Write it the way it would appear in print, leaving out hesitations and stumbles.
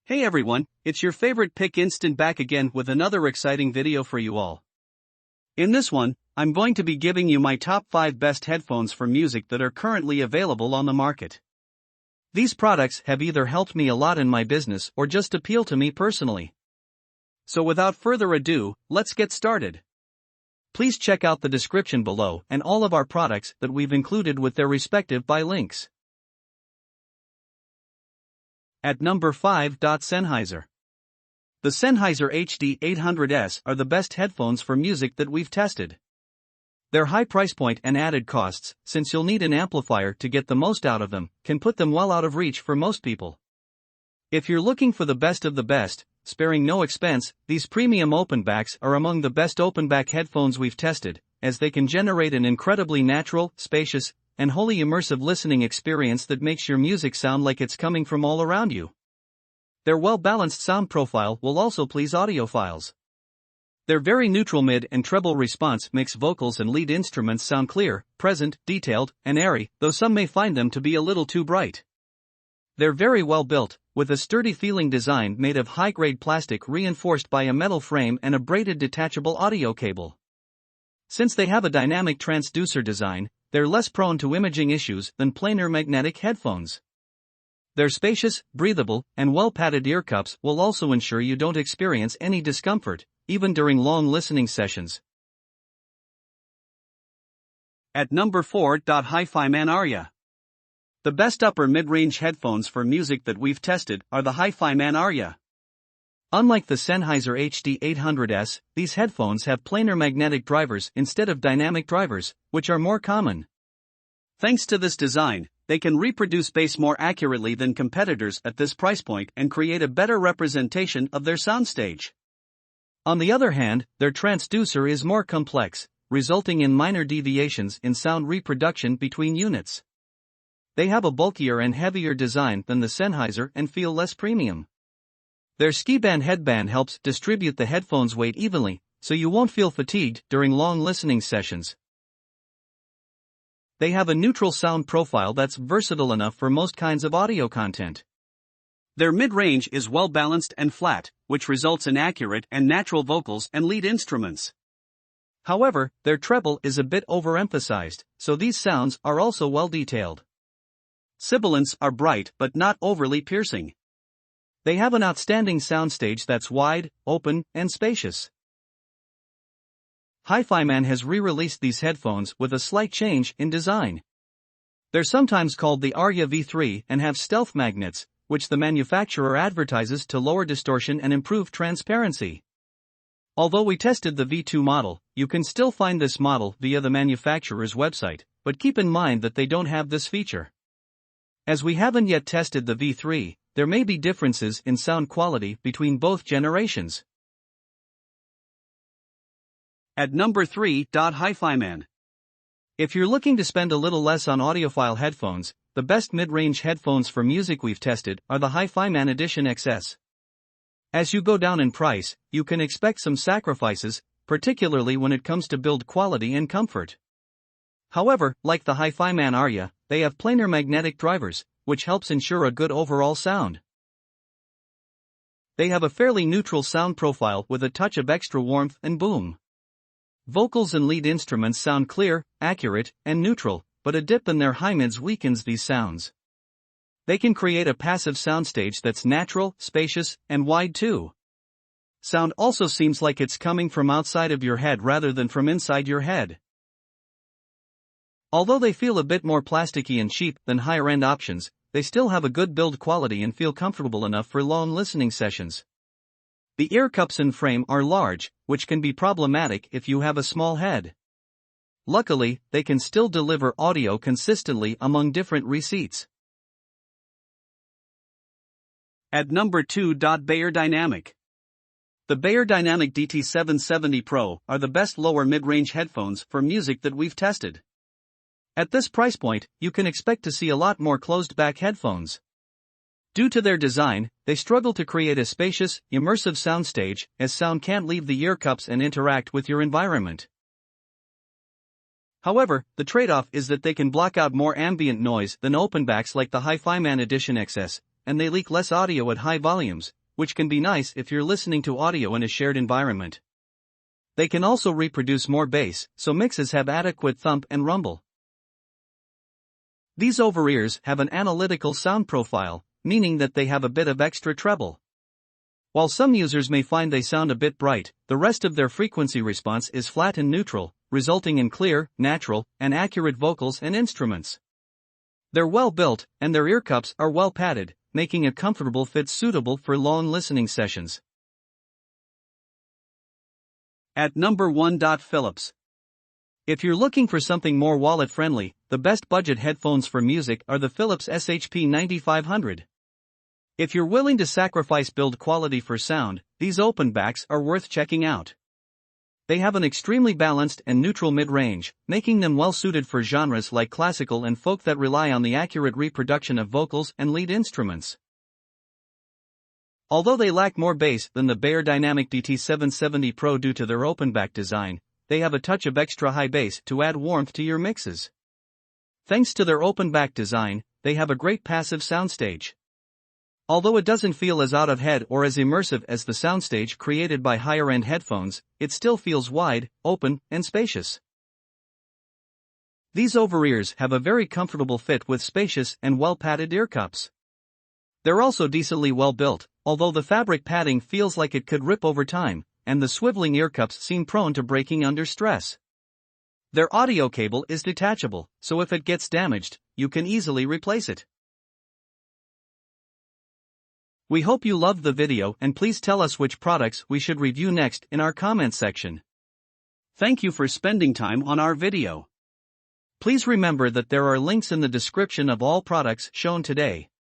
Hey everyone, it's your favorite Pick Instant back again with another exciting video for you all. In this one, I'm going to be giving you my top 5 best headphones for music that are currently available on the market. These products have either helped me a lot in my business or just appeal to me personally. So without further ado, let's get started. Please check out the description below and all of our products that we've included with their respective buy links. At number 5. Sennheiser. The Sennheiser HD800s are the best headphones for music that we've tested. Their high price point and added costs, since you'll need an amplifier to get the most out of them, can put them well out of reach for most people. If you're looking for the best of the best, sparing no expense, these premium openbacks are among the best openback headphones we've tested, as they can generate an incredibly natural, spacious, and wholly immersive listening experience that makes your music sound like it's coming from all around you. Their well-balanced sound profile will also please audiophiles. Their very neutral mid and treble response makes vocals and lead instruments sound clear, present, detailed, and airy, though some may find them to be a little too bright. They're very well built, with a sturdy feeling design made of high-grade plastic reinforced by a metal frame and a braided detachable audio cable. Since they have a dynamic transducer design, they're less prone to imaging issues than planar magnetic headphones. Their spacious, breathable, and well-padded ear cups will also ensure you don't experience any discomfort, even during long listening sessions. At number 4. HiFi Man Arya. The best upper mid-range headphones for music that we've tested are the HiFi Man Arya. Unlike the Sennheiser HD800s, these headphones have planar magnetic drivers instead of dynamic drivers, which are more common. Thanks to this design, they can reproduce bass more accurately than competitors at this price point and create a better representation of their soundstage. On the other hand, their transducer is more complex, resulting in minor deviations in sound reproduction between units. They have a bulkier and heavier design than the Sennheiser and feel less premium. Their skiband headband helps distribute the headphones' weight evenly, so you won't feel fatigued during long listening sessions. They have a neutral sound profile that's versatile enough for most kinds of audio content. Their mid-range is well-balanced and flat, which results in accurate and natural vocals and lead instruments. However, their treble is a bit overemphasized, so these sounds are also well-detailed. Sibilants are bright but not overly piercing. They have an outstanding soundstage that's wide, open, and spacious. HiFi Man has re-released these headphones with a slight change in design. They're sometimes called the Arya V3 and have stealth magnets, which the manufacturer advertises to lower distortion and improve transparency. Although we tested the V2 model, you can still find this model via the manufacturer's website, but keep in mind that they don't have this feature. As we haven't yet tested the V3, there may be differences in sound quality between both generations. At number 3. HiFi Man. If you're looking to spend a little less on audiophile headphones, the best mid-range headphones for music we've tested are the HiFi Man Edition XS. As you go down in price, you can expect some sacrifices, particularly when it comes to build quality and comfort. However, like the HiFi Man Arya, they have planar magnetic drivers, which helps ensure a good overall sound. They have a fairly neutral sound profile with a touch of extra warmth and boom. Vocals and lead instruments sound clear, accurate, and neutral, but a dip in their high mids weakens these sounds. They can create a passive soundstage that's natural, spacious, and wide too. Sound also seems like it's coming from outside of your head rather than from inside your head. Although they feel a bit more plasticky and cheap than higher-end options, they still have a good build quality and feel comfortable enough for long listening sessions. The ear cups and frame are large, which can be problematic if you have a small head. Luckily, they can still deliver audio consistently among different receipts. At number 2. Beyerdynamic. The Beyerdynamic DT770 Pro are the best lower mid-range headphones for music that we've tested. At this price point, you can expect to see a lot more closed-back headphones. Due to their design, they struggle to create a spacious, immersive soundstage, as sound can't leave the ear cups and interact with your environment. However, the trade-off is that they can block out more ambient noise than openbacks like the HiFi Man Edition XS, and they leak less audio at high volumes, which can be nice if you're listening to audio in a shared environment. They can also reproduce more bass, so mixes have adequate thump and rumble. These over-ears have an analytical sound profile, meaning that they have a bit of extra treble. While some users may find they sound a bit bright, the rest of their frequency response is flat and neutral, resulting in clear, natural, and accurate vocals and instruments. They're well built, and their ear cups are well padded, making a comfortable fit suitable for long listening sessions. At number 1. Philips. If you're looking for something more wallet-friendly, the best budget headphones for music are the Philips SHP 9500. If you're willing to sacrifice build quality for sound, these openbacks are worth checking out. They have an extremely balanced and neutral mid-range, making them well-suited for genres like classical and folk that rely on the accurate reproduction of vocals and lead instruments. Although they lack more bass than the Bayer Dynamic DT770 Pro due to their openback design, they have a touch of extra high bass to add warmth to your mixes. Thanks to their openback design, they have a great passive soundstage. Although it doesn't feel as out of head or as immersive as the soundstage created by higher-end headphones, it still feels wide, open, and spacious. These over-ears have a very comfortable fit with spacious and well-padded ear cups. They're also decently well-built, although the fabric padding feels like it could rip over time, and the swiveling ear cups seem prone to breaking under stress. Their audio cable is detachable, so if it gets damaged, you can easily replace it. We hope you loved the video, and please tell us which products we should review next in our comment section. Thank you for spending time on our video. Please remember that there are links in the description of all products shown today.